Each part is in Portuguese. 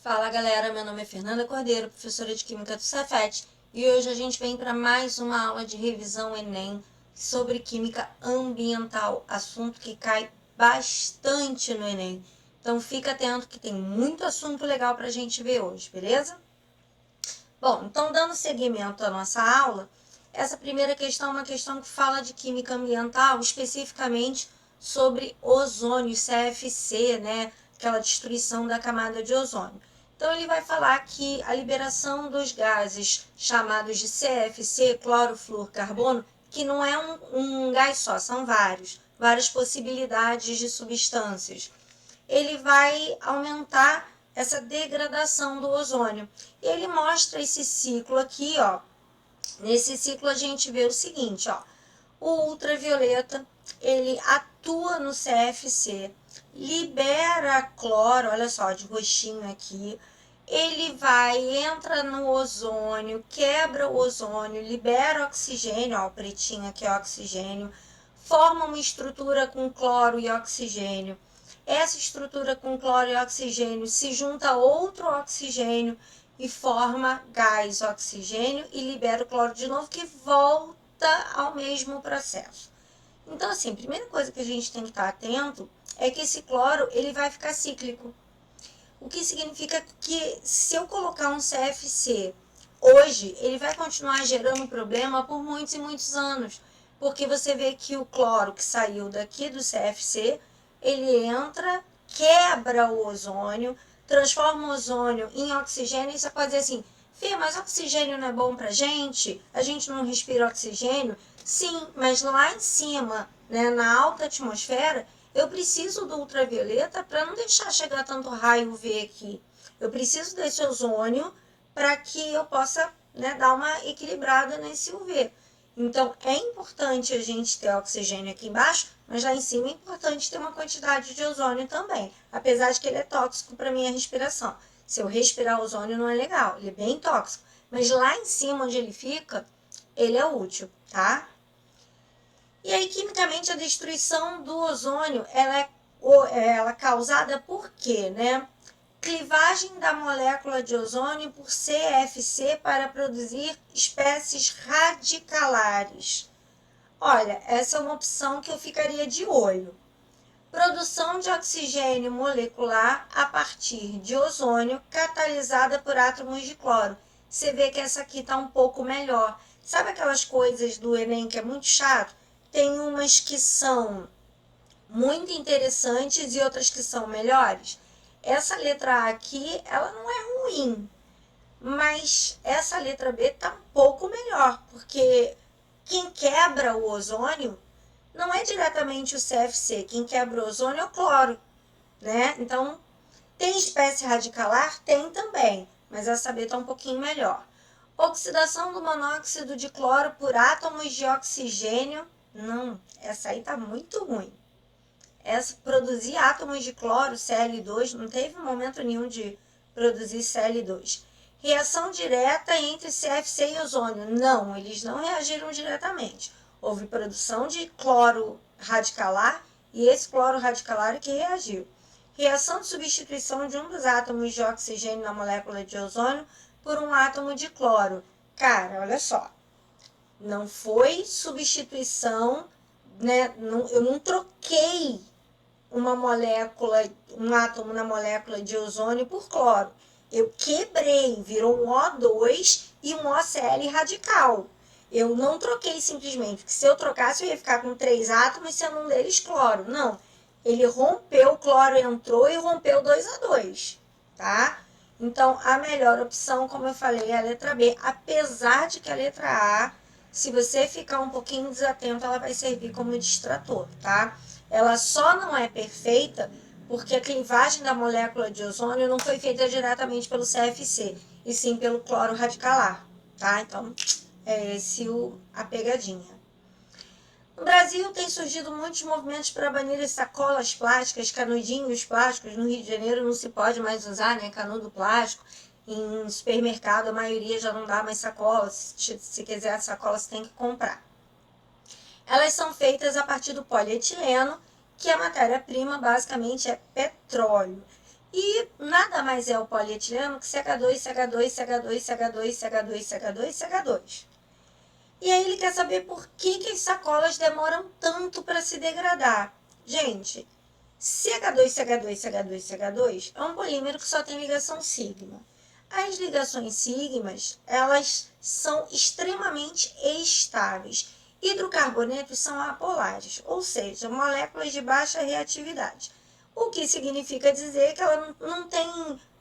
Fala galera, meu nome é Fernanda Cordeiro, professora de Química do Cefet, e hoje a gente vem para mais uma aula de revisão Enem sobre Química Ambiental, assunto que cai bastante no Enem. Então fica atento que tem muito assunto legal para a gente ver hoje, beleza? Bom, então dando seguimento à nossa aula, essa primeira questão é uma questão que fala de Química Ambiental, especificamente sobre ozônio, CFC, né? Aquela destruição da camada de ozônio. Então, ele vai falar que a liberação dos gases chamados de CFC, clorofluorcarbono, que não é um gás só, são várias possibilidades de substâncias. Ele vai aumentar essa degradação do ozônio. E ele mostra esse ciclo aqui, ó. Nesse ciclo a gente vê o seguinte, ó. O ultravioleta, ele atua no CFC, libera cloro, olha só, de roxinho aqui. Ele entra no ozônio, quebra o ozônio, libera oxigênio, ó, o pretinho aqui é oxigênio, forma uma estrutura com cloro e oxigênio. Essa estrutura com cloro e oxigênio se junta a outro oxigênio e forma gás oxigênio e libera o cloro de novo, que volta ao mesmo processo. Então, assim, a primeira coisa que a gente tem que estar atento é que esse cloro ele vai ficar cíclico. O que significa que se eu colocar um CFC hoje, ele vai continuar gerando problema por muitos e muitos anos. Porque você vê que o cloro que saiu daqui do CFC, ele entra, quebra o ozônio, transforma o ozônio em oxigênio, e você pode dizer assim, Fê, mas oxigênio não é bom pra gente? A gente não respira oxigênio? Sim, mas lá em cima, né, na alta atmosfera, eu preciso do ultravioleta para não deixar chegar tanto raio UV aqui. Eu preciso desse ozônio para que eu possa, né, dar uma equilibrada nesse UV. Então, é importante a gente ter oxigênio aqui embaixo, mas lá em cima é importante ter uma quantidade de ozônio também, apesar de que ele é tóxico para minha respiração. Se eu respirar ozônio não é legal, ele é bem tóxico. Mas lá em cima, onde ele fica, ele é útil, tá? E aí, quimicamente, a destruição do ozônio, ela é causada por quê, né? Clivagem da molécula de ozônio por CFC para produzir espécies radicalares. Olha, essa é uma opção que eu ficaria de olho. Produção de oxigênio molecular a partir de ozônio catalisada por átomos de cloro. Você vê que essa aqui está um pouco melhor. Sabe aquelas coisas do Enem que é muito chato? Tem umas que são muito interessantes e outras que são melhores. Essa letra A aqui, ela não é ruim, mas essa letra B tá um pouco melhor, porque quem quebra o ozônio não é diretamente o CFC, quem quebra o ozônio é o cloro, né? Então, tem espécie radicalar? Tem também, mas essa B tá um pouquinho melhor. Oxidação do monóxido de cloro por átomos de oxigênio. Não, essa aí tá muito ruim. Essa produzir átomos de cloro, Cl2, não teve momento nenhum de produzir Cl2. Reação direta entre CFC e ozônio. Não, eles não reagiram diretamente. Houve produção de cloro radicalar e esse cloro radicalar é que reagiu. Reação de substituição de um dos átomos de oxigênio na molécula de ozônio por um átomo de cloro. Cara, olha só. Não foi substituição, né? Eu não troquei um átomo na molécula de ozônio por cloro. Eu quebrei, virou um O2 e um OCl radical. Eu não troquei simplesmente, porque se eu trocasse eu ia ficar com 3 átomos, sendo um deles cloro. Não, ele rompeu, o cloro entrou e rompeu 2 a 2, tá? Então, a melhor opção, como eu falei, é a letra B, apesar de que a letra A, se você ficar um pouquinho desatento, ela vai servir como distrator, tá? Ela só não é perfeita porque a clivagem da molécula de ozônio não foi feita diretamente pelo CFC, e sim pelo cloro radicalar, tá? Então, é esse a pegadinha. No Brasil, tem surgido muitos movimentos para banir as sacolas plásticas, canudinhos plásticos. No Rio de Janeiro não se pode mais usar, né, canudo plástico. Em supermercado, a maioria já não dá mais sacolas. Se quiser a sacola, você tem que comprar. Elas são feitas a partir do polietileno, que a matéria-prima basicamente é petróleo. E nada mais é o polietileno que CH2, CH2, CH2, CH2, CH2, CH2, CH2. E aí ele quer saber por que as sacolas demoram tanto para se degradar. Gente, CH2, CH2, CH2, CH2 é um polímero que só tem ligação sigma. As ligações sigmas, elas são extremamente estáveis. Hidrocarbonetos são apolares, ou seja, moléculas de baixa reatividade. O que significa dizer que ela não tem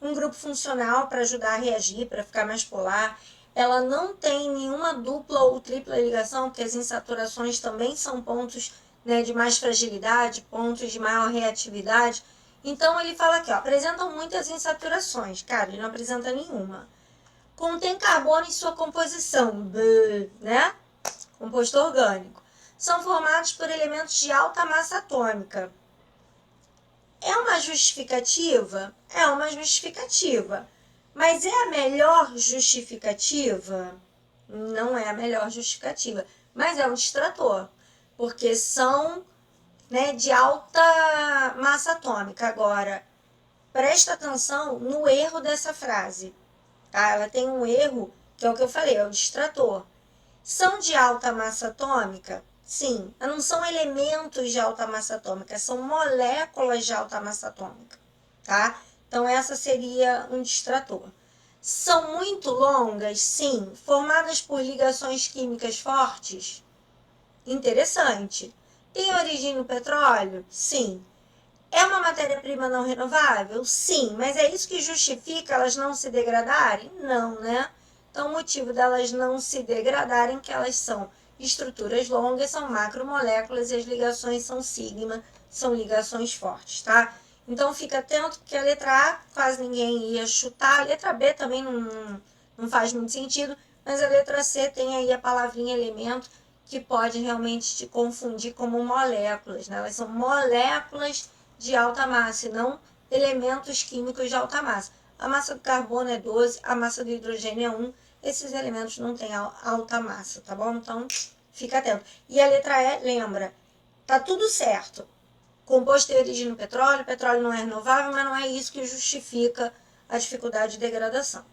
um grupo funcional para ajudar a reagir, para ficar mais polar. Ela não tem nenhuma dupla ou tripla ligação, porque as insaturações também são pontos, né, de mais fragilidade, pontos de maior reatividade. Então ele fala aqui, ó, apresentam muitas insaturações. Cara, ele não apresenta nenhuma. Contém carbono em sua composição, né? Composto orgânico. São formados por elementos de alta massa atômica. É uma justificativa? É uma justificativa. Mas é a melhor justificativa? Não é a melhor justificativa. Mas é um distrator. Porque são, né, de alta massa atômica. Agora, presta atenção no erro dessa frase. Tá? Ela tem um erro, que é o que eu falei, é o distrator. São de alta massa atômica? Sim, não são elementos de alta massa atômica, são moléculas de alta massa atômica, tá? Então, essa seria um distrator. São muito longas? Sim. Formadas por ligações químicas fortes? Interessante. Tem origem no petróleo? Sim. É uma matéria-prima não renovável? Sim. Mas é isso que justifica elas não se degradarem? Não, né? Então, o motivo delas não se degradarem é que elas são estruturas longas, são macromoléculas e as ligações são sigma, são ligações fortes, tá? Então, fica atento porque a letra A quase ninguém ia chutar, a letra B também não faz muito sentido, mas a letra C tem aí a palavrinha elemento que pode realmente te confundir como moléculas, né? Elas são moléculas de alta massa e não elementos químicos de alta massa. A massa do carbono é 12, a massa do hidrogênio é 1. Esses elementos não têm alta massa, tá bom? Então, fica atento. E a letra E, lembra, tá tudo certo. Composto tem origem no petróleo, petróleo não é renovável, mas não é isso que justifica a dificuldade de degradação.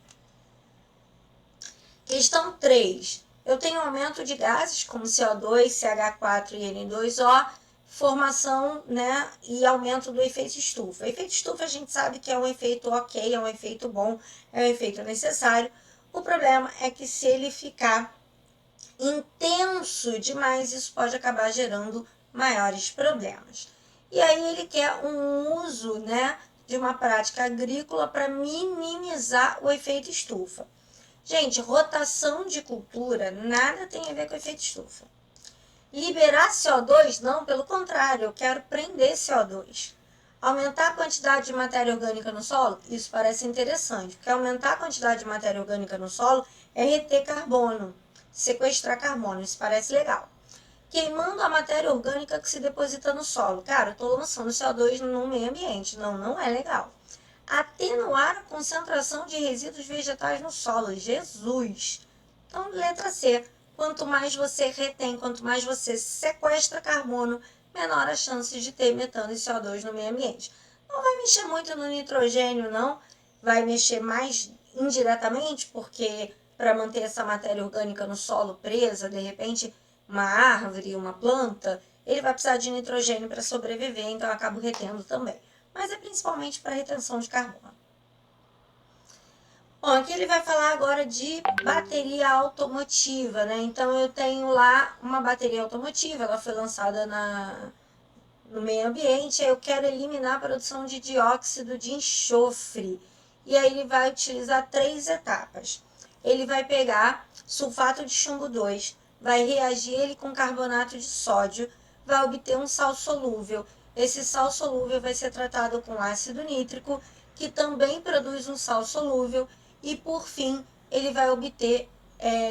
Questão 3. Eu tenho aumento de gases como CO2, CH4 e N2O, formação, né, e aumento do efeito estufa. O efeito estufa a gente sabe que é um efeito ok, é um efeito bom, é um efeito necessário. O problema é que se ele ficar intenso demais, isso pode acabar gerando maiores problemas. E aí ele quer um uso, né, de uma prática agrícola para minimizar o efeito estufa. Gente, rotação de cultura nada tem a ver com efeito estufa. Liberar CO2? Não, pelo contrário, eu quero prender CO2. Aumentar a quantidade de matéria orgânica no solo? Isso parece interessante, porque aumentar a quantidade de matéria orgânica no solo é reter carbono, sequestrar carbono, isso parece legal. Queimando a matéria orgânica que se deposita no solo. Cara, eu estou lançando CO2 no meio ambiente. Não, não é legal. Atenuar a concentração de resíduos vegetais no solo. Jesus! Então, letra C. Quanto mais você retém, quanto mais você sequestra carbono, menor a chance de ter metano e CO2 no meio ambiente. Não vai mexer muito no nitrogênio, não. Vai mexer mais indiretamente, porque para manter essa matéria orgânica no solo presa, de repente, uma árvore, uma planta, ele vai precisar de nitrogênio para sobreviver, então eu acabo retendo também. Mas é principalmente para retenção de carbono. Bom, aqui ele vai falar agora de bateria automotiva, né? Então eu tenho lá uma bateria automotiva, ela foi lançada no meio ambiente, eu quero eliminar a produção de dióxido de enxofre. E aí ele vai utilizar 3 etapas. Ele vai pegar sulfato de chumbo 2, vai reagir ele com carbonato de sódio, vai obter um sal solúvel. Esse sal solúvel vai ser tratado com ácido nítrico, que também produz um sal solúvel, e por fim ele vai obter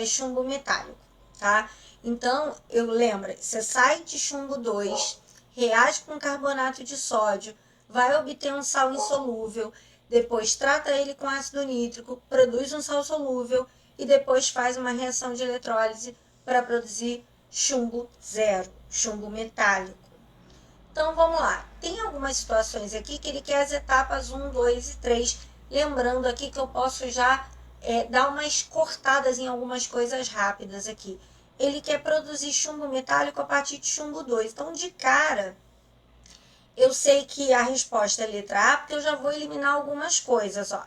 chumbo metálico, tá? Então, eu lembro, você sai de chumbo 2, reage com carbonato de sódio, vai obter um sal insolúvel, depois trata ele com ácido nítrico, produz um sal solúvel e depois faz uma reação de eletrólise para produzir chumbo zero, chumbo metálico. Então, vamos lá. Tem algumas situações aqui que ele quer as etapas 1, 2 e 3. Lembrando aqui que eu posso já dar umas cortadas em algumas coisas rápidas aqui. Ele quer produzir chumbo metálico a partir de chumbo 2. Então, de cara, eu sei que a resposta é letra A, porque eu já vou eliminar algumas coisas, ó.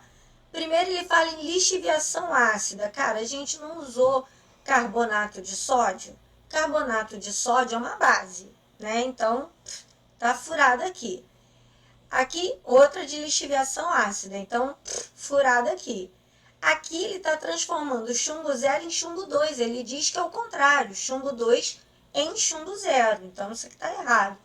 Primeiro ele fala em lixiviação ácida. Cara, a gente não usou carbonato de sódio. Carbonato de sódio é uma base, né? Então, tá furado aqui. Aqui, outra de lixiviação ácida. Então, furado aqui. Aqui ele está transformando o chumbo 0 em chumbo 2. Ele diz que é o contrário, chumbo 2 em chumbo 0. Então, isso aqui está errado.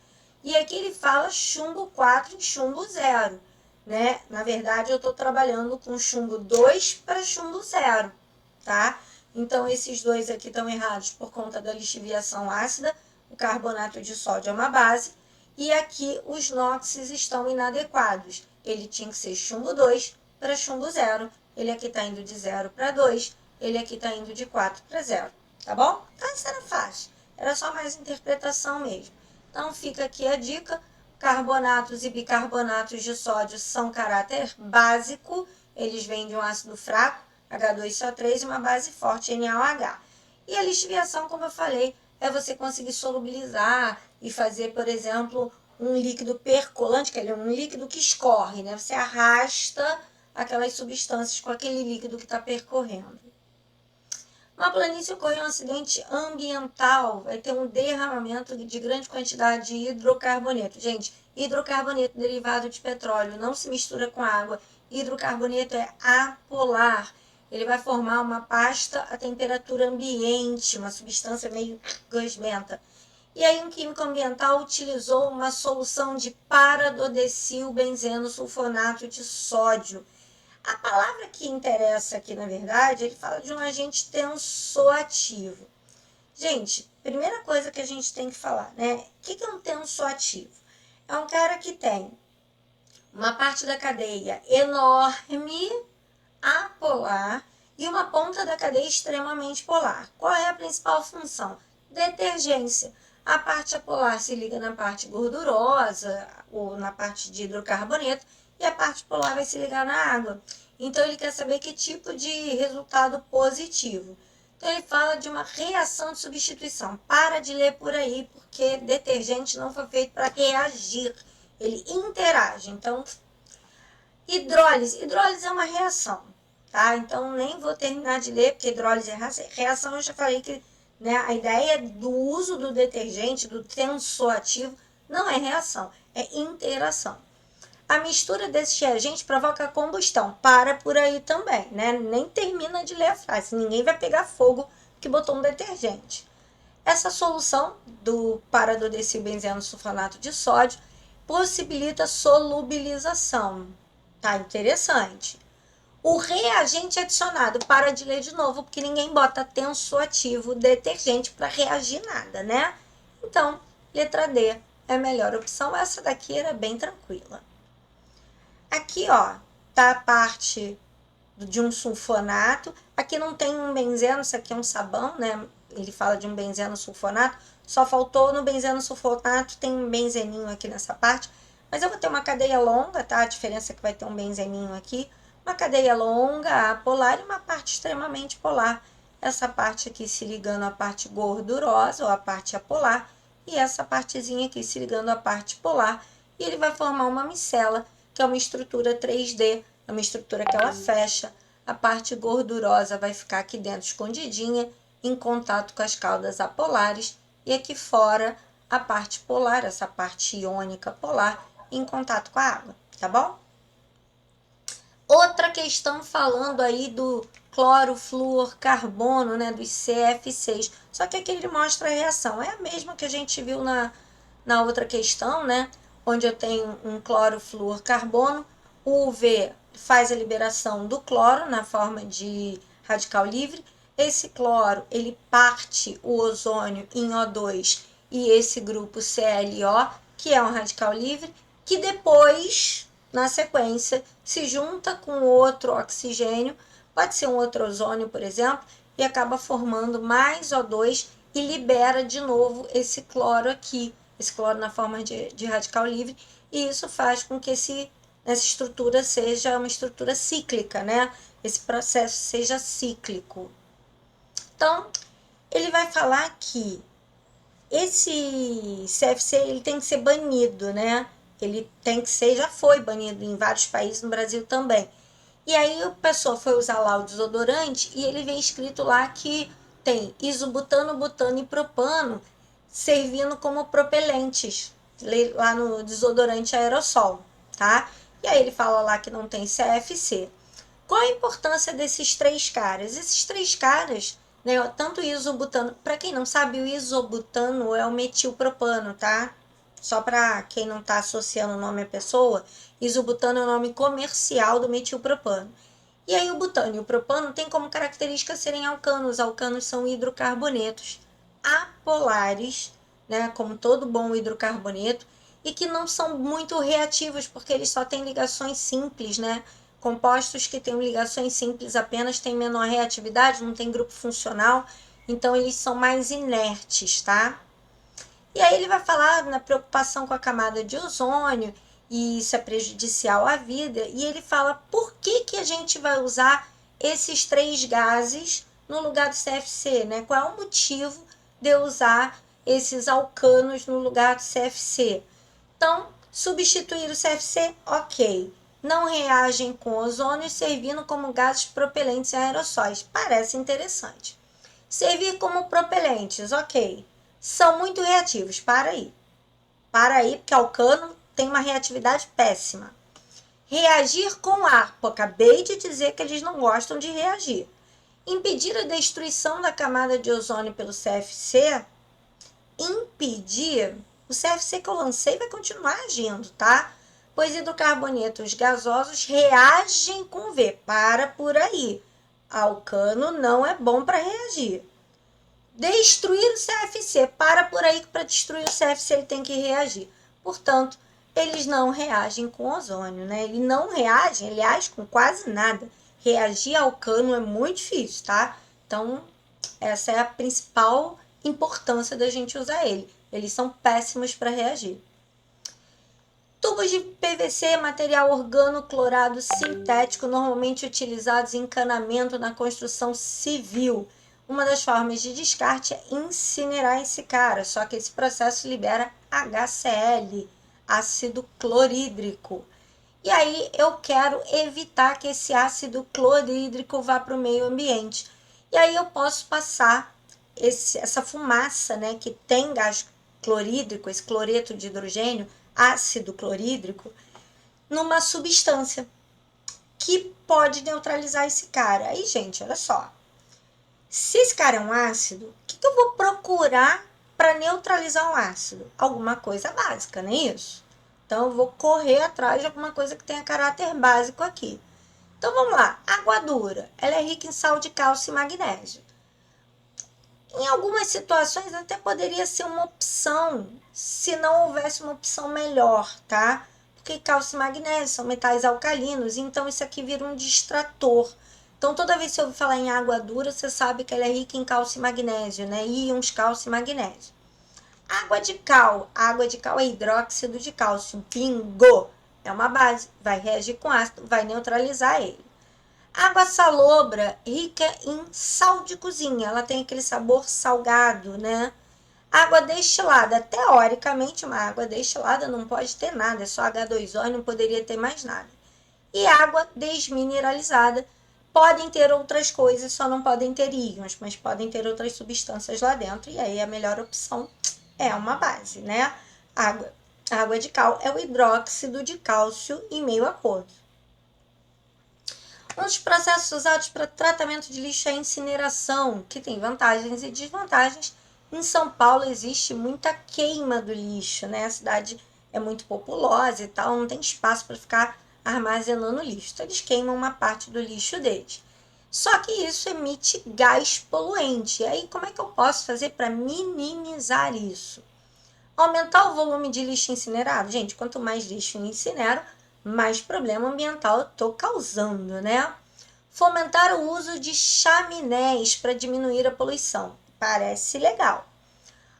E aqui ele fala chumbo 4 em chumbo 0. Né? Na verdade, eu estou trabalhando com chumbo 2 para chumbo 0. Tá? Então, esses dois aqui estão errados por conta da lixiviação ácida. O carbonato de sódio é uma base. E aqui os NOxes estão inadequados. Ele tinha que ser chumbo 2 para chumbo 0. Ele aqui está indo de 0 para 2. Ele aqui está indo de 4 para 0. Tá bom? Então, isso era fácil. Era só mais interpretação mesmo. Então, fica aqui a dica. Carbonatos e bicarbonatos de sódio são caráter básico. Eles vêm de um ácido fraco, H2SO3, e uma base forte, NaOH. E a lixiviação, como eu falei, é você conseguir solubilizar e fazer, por exemplo, um líquido percolante, que é um líquido que escorre, né? Você arrasta aquelas substâncias com aquele líquido que está percorrendo. Uma planície ocorreu um acidente ambiental, vai ter um derramamento de grande quantidade de hidrocarboneto. Gente, hidrocarboneto derivado de petróleo não se mistura com água. Hidrocarboneto é apolar. Ele vai formar uma pasta a temperatura ambiente, uma substância meio gosmenta. E aí um químico ambiental utilizou uma solução de paradodecilbenzeno sulfonato de sódio. A palavra que interessa aqui, na verdade, ele fala de um agente tensoativo. Gente, primeira coisa que a gente tem que falar, né? O que é um tensoativo? É um cara que tem uma parte da cadeia enorme, apolar, e uma ponta da cadeia extremamente polar. Qual é a principal função? Detergência. A parte apolar se liga na parte gordurosa, ou na parte de hidrocarboneto, e a parte polar vai se ligar na água. Então, ele quer saber que tipo de resultado positivo. Então, ele fala de uma reação de substituição. Para de ler por aí, porque detergente não foi feito para reagir. Ele interage. Então, hidrólise. Hidrólise é uma reação, tá? Então, nem vou terminar de ler, porque hidrólise é reação. Eu já falei que, né, a ideia do uso do detergente, do tensoativo, não é reação, é interação. A mistura desse reagente provoca combustão. Para por aí também, né? Nem termina de ler a frase. Ninguém vai pegar fogo que botou um detergente. Essa solução do paradodecilbenzeno sulfonato de sódio possibilita solubilização. Tá interessante. O reagente adicionado, para de ler de novo, porque ninguém bota tensoativo detergente para reagir nada, né? Então, letra D é a melhor opção. Essa daqui era bem tranquila. Aqui, ó, tá a parte de um sulfonato. Aqui não tem um benzeno, isso aqui é um sabão, né? Ele fala de um benzeno sulfonato. Só faltou no benzeno sulfonato, tem um benzeninho aqui nessa parte. Mas eu vou ter uma cadeia longa, tá? A diferença é que vai ter um benzeninho aqui. Uma cadeia longa, apolar, e uma parte extremamente polar. Essa parte aqui se ligando à parte gordurosa, ou à parte apolar. E essa partezinha aqui se ligando à parte polar. E ele vai formar uma micela, que é uma estrutura 3D, é uma estrutura que ela fecha, a parte gordurosa vai ficar aqui dentro escondidinha, em contato com as caudas apolares, e aqui fora a parte polar, essa parte iônica polar, em contato com a água, tá bom? Outra questão falando aí do clorofluorcarbono, né, dos CF6, só que aqui ele mostra a reação, é a mesma que a gente viu na outra questão, né, onde eu tenho um clorofluorcarbono, o UV faz a liberação do cloro na forma de radical livre. Esse cloro, ele parte o ozônio em O2 e esse grupo ClO, que é um radical livre, que depois, na sequência, se junta com outro oxigênio, pode ser um outro ozônio, por exemplo, e acaba formando mais O2 e libera de novo esse cloro aqui. esse cloro na forma de radical livre, e isso faz com que essa estrutura seja uma estrutura cíclica, né? Esse processo seja cíclico. Então, ele vai falar que esse CFC ele tem que ser banido, né? Ele tem que ser, já foi banido em vários países, no Brasil também. E aí a pessoa foi usar lá o desodorante e ele vem escrito lá que tem isobutano, butano e propano servindo como propelentes lá no desodorante aerossol, tá? E aí ele fala lá que não tem CFC. Qual a importância desses três caras? Esses três caras, né, tanto o isobutano, para quem não sabe, o isobutano é o metilpropano, tá? Só para quem não está associando o nome à pessoa, isobutano é o nome comercial do metilpropano. E aí o butano e o propano têm como característica serem alcanos. Alcanos são hidrocarbonetos apolares, né, como todo bom hidrocarboneto, e que não são muito reativos, porque eles só têm ligações simples, né? Compostos que têm ligações simples apenas têm menor reatividade, não tem grupo funcional, então eles são mais inertes, tá? E aí ele vai falar na preocupação com a camada de ozônio, e isso é prejudicial à vida, e ele fala por que a gente vai usar esses três gases no lugar do CFC, né? Qual é o motivo de eu usar esses alcanos no lugar do CFC? Então, substituir o CFC, ok. Não reagem com ozônio, servindo como gases propelentes em aerossóis. Parece interessante. Servir como propelentes, ok. São muito reativos, para aí, porque alcano tem uma reatividade péssima. Reagir com ar, pô, acabei de dizer que eles não gostam de reagir. Impedir a destruição da camada de ozônio pelo CFC, impedir, o CFC que eu lancei vai continuar agindo, tá? Pois hidrocarbonetos gasosos reagem com V, para por aí. Alcano não é bom para reagir. Destruir o CFC, para por aí que para destruir o CFC ele tem que reagir. Portanto, eles não reagem com ozônio, né? Ele não reage, ele age com quase nada. Reagir ao cano é muito difícil, tá? Então, essa é a principal importância da gente usar ele. Eles são péssimos para reagir. Tubos de PVC, material organoclorado sintético, normalmente utilizados em encanamento na construção civil. Uma das formas de descarte é incinerar esse cara, só que esse processo libera HCl, ácido clorídrico. E aí eu quero evitar que esse ácido clorídrico vá para o meio ambiente. E aí eu posso passar essa fumaça, né, que tem gás clorídrico, esse cloreto de hidrogênio, ácido clorídrico, numa substância que pode neutralizar esse cara. Aí, gente, olha só. Se esse cara é um ácido, o que eu vou procurar para neutralizar um ácido? Alguma coisa básica, não é isso? Então, eu vou correr atrás de alguma coisa que tenha caráter básico aqui. Então, vamos lá. Água dura. Ela é rica em sal de cálcio e magnésio. Em algumas situações, até poderia ser uma opção, se não houvesse uma opção melhor, tá? Porque cálcio e magnésio são metais alcalinos, então isso aqui vira um distrator. Então, toda vez que você ouvir falar em água dura, você sabe que ela é rica em cálcio e magnésio, né? Íons cálcio e magnésio. Água de cal. A água de cal é hidróxido de cálcio. Bingo! É uma base. Vai reagir com ácido, vai neutralizar ele. Água salobra, rica em sal de cozinha. Ela tem aquele sabor salgado, né? Água destilada. Teoricamente, uma água destilada não pode ter nada. É só H2O e não poderia ter mais nada. E água desmineralizada. Podem ter outras coisas, só não podem ter íons, mas podem ter outras substâncias lá dentro. E aí a melhor opção é uma base, né? Água de cal é o hidróxido de cálcio em meio aquoso. Um dos processos usados para tratamento de lixo é a incineração, que tem vantagens e desvantagens. Em São Paulo existe muita queima do lixo, né? A cidade é muito populosa e tal, não tem espaço para ficar armazenando lixo. Então, eles queimam uma parte do lixo deles. Só que isso emite gás poluente. E aí, como é que eu posso fazer para minimizar isso? Aumentar o volume de lixo incinerado. Gente, quanto mais lixo eu incinero, mais problema ambiental eu estou causando, né? Fomentar o uso de chaminés para diminuir a poluição. Parece legal.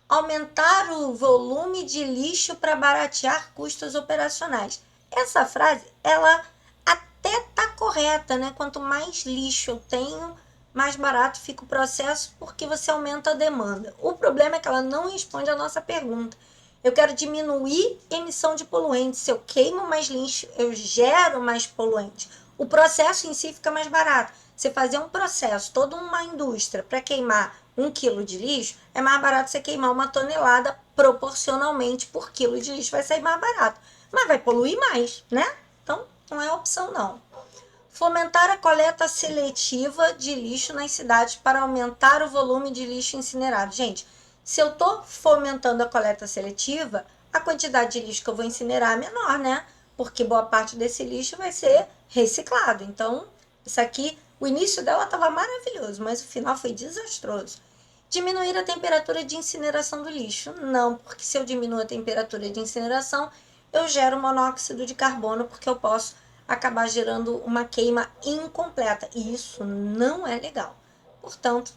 aumentar o volume de lixo para baratear custos operacionais. Essa frase, ela até tá correta, né? Quanto mais lixo eu tenho, mais barato fica o processo, porque você aumenta a demanda. O problema é que ela não responde a nossa pergunta. Eu quero diminuir a emissão de poluentes. Se eu queimo mais lixo, eu gero mais poluente. O processo em si fica mais barato. Você fazer um processo, toda uma indústria, para queimar 1 quilo de lixo, é mais barato você queimar 1 tonelada proporcionalmente por quilo de lixo. Vai sair mais barato. Mas vai poluir mais, né? Então, não é opção não. Fomentar a coleta seletiva de lixo nas cidades para aumentar o volume de lixo incinerado. Gente, se eu estou fomentando a coleta seletiva, a quantidade de lixo que eu vou incinerar é menor, né? Porque boa parte desse lixo vai ser reciclado. Então, isso aqui, o início dela estava maravilhoso, mas o final foi desastroso. Diminuir a temperatura de incineração do lixo. Não, porque se eu diminuo a temperatura de incineração, eu gero monóxido de carbono, porque eu posso acabar gerando uma queima incompleta. E isso não é legal. Portanto,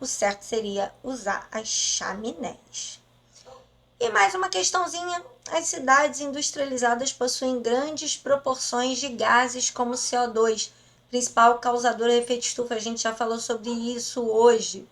o certo seria usar as chaminés. E mais uma questãozinha. As cidades industrializadas possuem grandes proporções de gases como CO2, principal causador de efeito estufa. A gente já falou sobre isso hoje.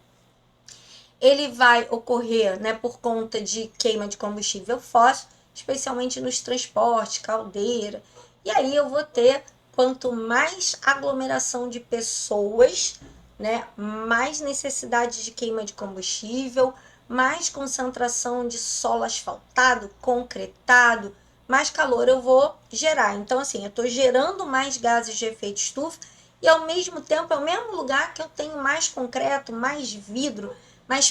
Ele vai ocorrer, né, por conta de queima de combustível fóssil, especialmente nos transportes, caldeira. E aí eu vou ter, quanto mais aglomeração de pessoas, né, mais necessidade de queima de combustível, mais concentração de solo asfaltado, concretado, mais calor eu vou gerar. Então, assim, eu estou gerando mais gases de efeito estufa e, ao mesmo tempo, é o mesmo lugar que eu tenho mais concreto, mais vidro, mais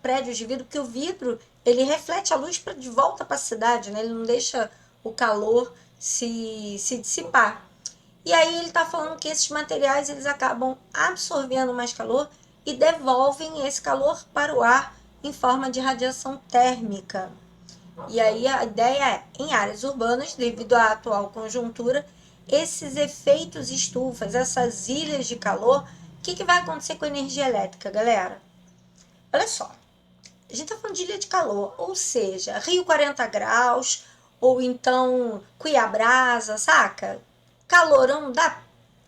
prédios de vidro, porque o vidro, ele reflete a luz de volta para a cidade, né? Ele não deixa o calor se dissipar. E aí ele está falando que esses materiais, eles acabam absorvendo mais calor e devolvem esse calor para o ar em forma de radiação térmica. E aí a ideia é, em áreas urbanas, devido à atual conjuntura, esses efeitos estufas, essas ilhas de calor, o que vai acontecer com a energia elétrica, galera? Olha só, a gente tá falando de ilha de calor, ou seja, Rio 40 graus, ou então Cuiabrasa, saca? Calorão da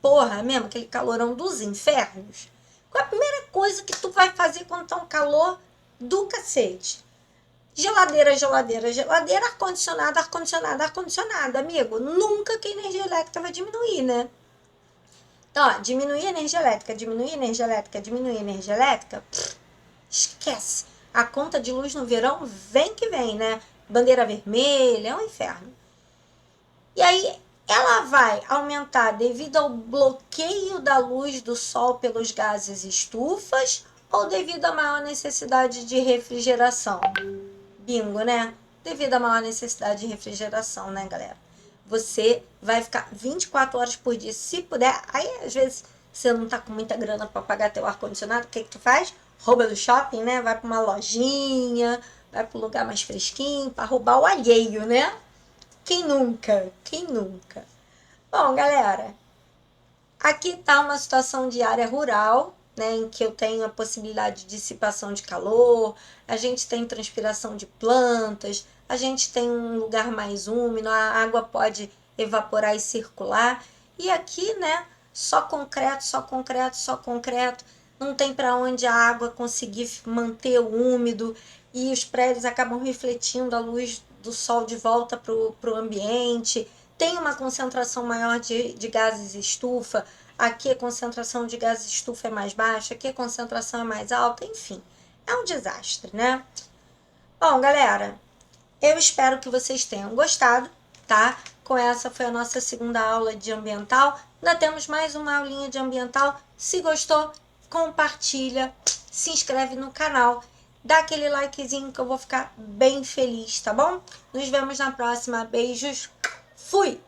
porra mesmo, aquele calorão dos infernos. Qual é a primeira coisa que tu vai fazer quando tá um calor do cacete? Geladeira, geladeira, geladeira, ar-condicionado, ar-condicionado, ar-condicionado, amigo. Nunca que a energia elétrica vai diminuir, né? Então, ó, diminuir a energia elétrica, diminuir a energia elétrica, diminuir a energia elétrica, esquece. A conta de luz no verão vem que vem, né? Bandeira vermelha, é um inferno. E aí ela vai aumentar devido ao bloqueio da luz do sol pelos gases estufas ou devido à maior necessidade de refrigeração? Bingo, né? Devido à maior necessidade de refrigeração, né, galera? Você vai ficar 24 horas por dia, se puder. Aí, às vezes, você não tá com muita grana para pagar teu ar-condicionado, o que tu faz? Rouba do shopping, né? Vai para uma lojinha, vai para um lugar mais fresquinho, para roubar o alheio, né? Quem nunca? Quem nunca? Bom, galera, aqui tá uma situação de área rural, né, em que eu tenho a possibilidade de dissipação de calor, a gente tem transpiração de plantas, a gente tem um lugar mais úmido, a água pode evaporar e circular. E aqui, né, só concreto, só concreto, só concreto. Não tem para onde a água conseguir manter o úmido e os prédios acabam refletindo a luz do sol de volta para o ambiente. Tem uma concentração maior de gases estufa. Aqui a concentração de gases estufa é mais baixa, aqui a concentração é mais alta, enfim. É um desastre, né? Bom, galera, eu espero que vocês tenham gostado, tá? Com essa foi a nossa segunda aula de ambiental. Ainda temos mais uma aulinha de ambiental. Se gostou, compartilha, se inscreve no canal, dá aquele likezinho que eu vou ficar bem feliz, tá bom? Nos vemos na próxima. Beijos. Fui!